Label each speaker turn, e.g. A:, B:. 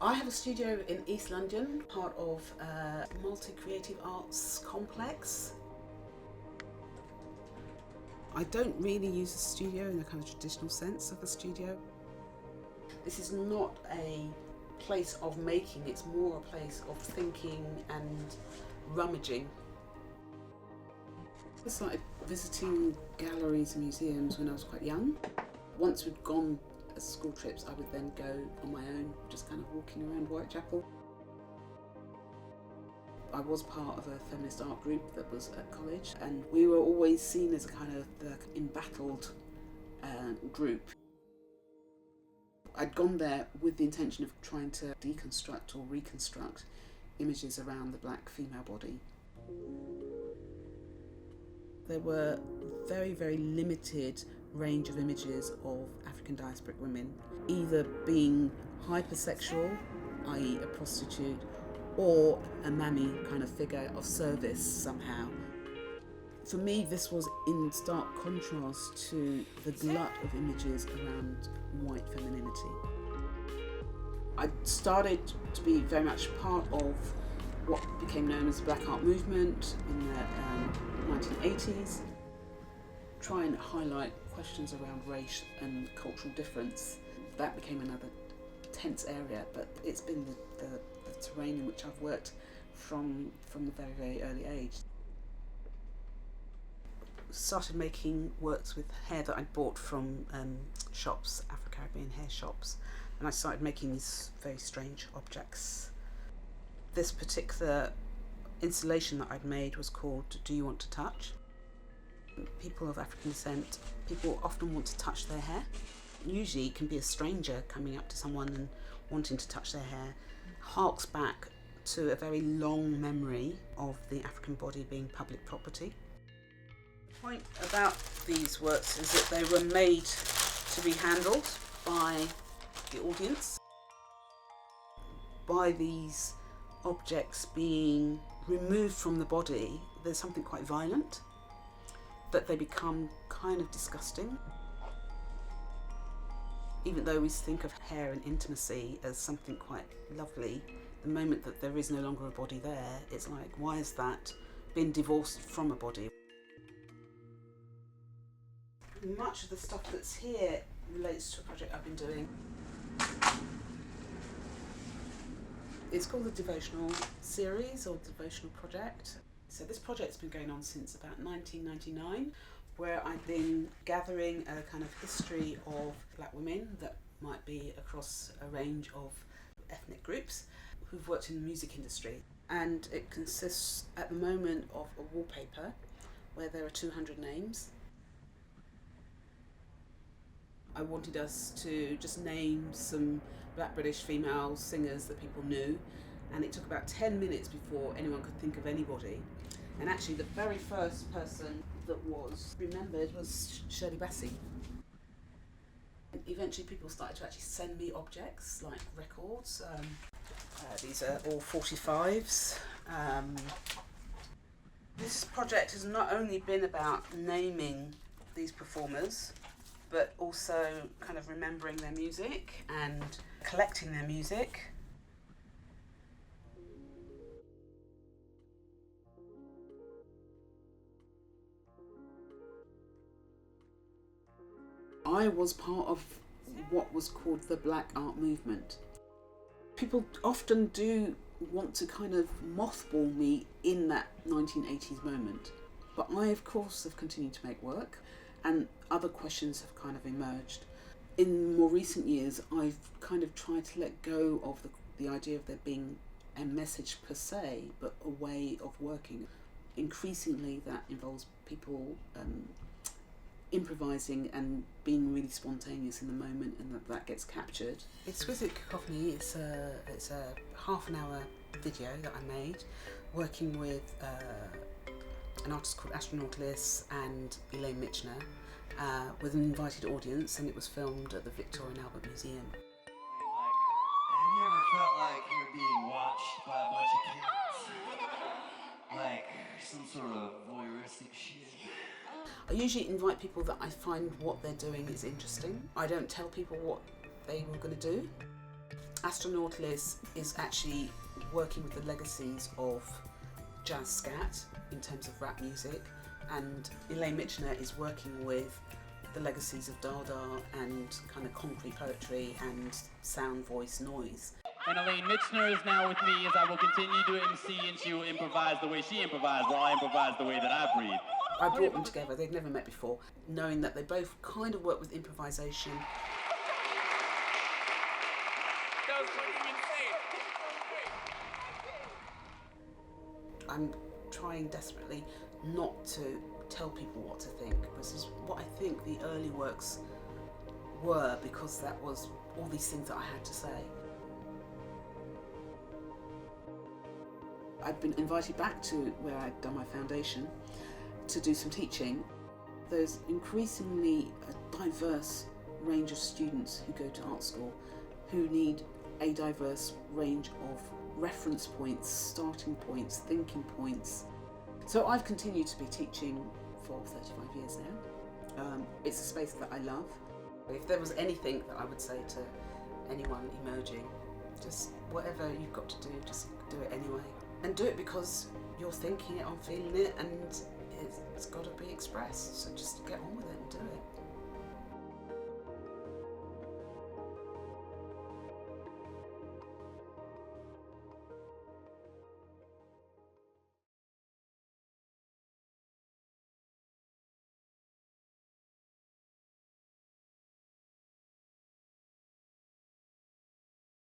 A: I have a studio in East London, part of a multi-creative arts complex. I don't really use a studio in the kind of traditional sense of a studio. This is not a place of making, it's more a place of thinking and rummaging. I started visiting galleries and museums when I was quite young. Once we'd gone as school trips, I would then go on my own, just kind of walking around Whitechapel. I was part of a feminist art group that was at college, and we were always seen as a kind of the embattled group. I'd gone there with the intention of trying to deconstruct or reconstruct images around the black female body. There were very, very limited range of images of African diasporic women, either being hypersexual, i.e. a prostitute, or a mammy kind of figure of service somehow. For me, this was in stark contrast to the glut of images around white femininity. I started to be very much part of what became known as the Black Art Movement in the 1980s, try and highlight questions around race and cultural difference. That became another tense area, but it's been the terrain in which I've worked from the very, very early age. Started making works with hair that I'd bought from shops, Afro-Caribbean hair shops, and I started making these very strange objects. This particular installation that I'd made was called Do You Want to Touch? People of African descent, people often want to touch their hair. Usually it can be a stranger coming up to someone and wanting to touch their hair. Harks back to a very long memory of the African body being public property. The point about these works is that they were made to be handled by the audience. By these objects being removed from the body, there's something quite violent, that they become kind of disgusting. Even though we think of hair and intimacy as something quite lovely, the moment that there is no longer a body there, it's like, why has that been divorced from a body? Much of the stuff that's here relates to a project I've been doing. It's called the Devotional Series or Devotional Project. So this project's been going on since about 1999, where I've been gathering a kind of history of black women that might be across a range of ethnic groups who've worked in the music industry. And it consists at the moment of a wallpaper where there are 200 names. I wanted us to just name some black British female singers that people knew, and it took about 10 minutes before anyone could think of anybody. And actually the very first person that was remembered was Shirley Bassey. Eventually people started to actually send me objects like records. These are all 45s. This project has not only been about naming these performers, but also kind of remembering their music and collecting their music. I was part of what was called the Black Art Movement. People often do want to kind of mothball me in that 1980s moment, but I of course have continued to make work, and other questions have kind of emerged. In more recent years, I've kind of tried to let go of the idea of there being a message per se, but a way of working. Increasingly that involves people improvising and being really spontaneous in the moment, and that gets captured. Exquisite Cacophony, it's a half an hour video that I made working with an artist called Astronautalis and Elaine Michner with an invited audience, and it was filmed at the Victorian Albert Museum.
B: Have you ever felt like you're being watched by a bunch of kids? Like some sort of voyeuristic shit?
A: I usually invite people that I find what they're doing is interesting. I don't tell people what they were going to do. Astronautilus is actually working with the legacies of jazz scat in terms of rap music, and Elaine Michener is working with the legacies of Dada and kind of concrete poetry and sound, voice, noise.
C: And Elaine Michener is now with me as I will continue to MC, and she will improvise the way she improvised while I improvise the way that I breathe.
A: I brought them together, they'd never met before, knowing that they both kind of work with improvisation.
C: That was fucking insane.
A: I'm trying desperately not to tell people what to think. This is what I think the early works were, because that was all these things that I had to say. I've been invited back to where I'd done my foundation to do some teaching. There's increasingly a diverse range of students who go to art school who need a diverse range of reference points, starting points, thinking points. So I've continued to be teaching for 35 years now. It's a space that I love. If there was anything that I would say to anyone emerging, just whatever you've got to do, just do it anyway. And do it because you're thinking it, I'm feeling it, and it's got to be expressed. So just get on with it and do it.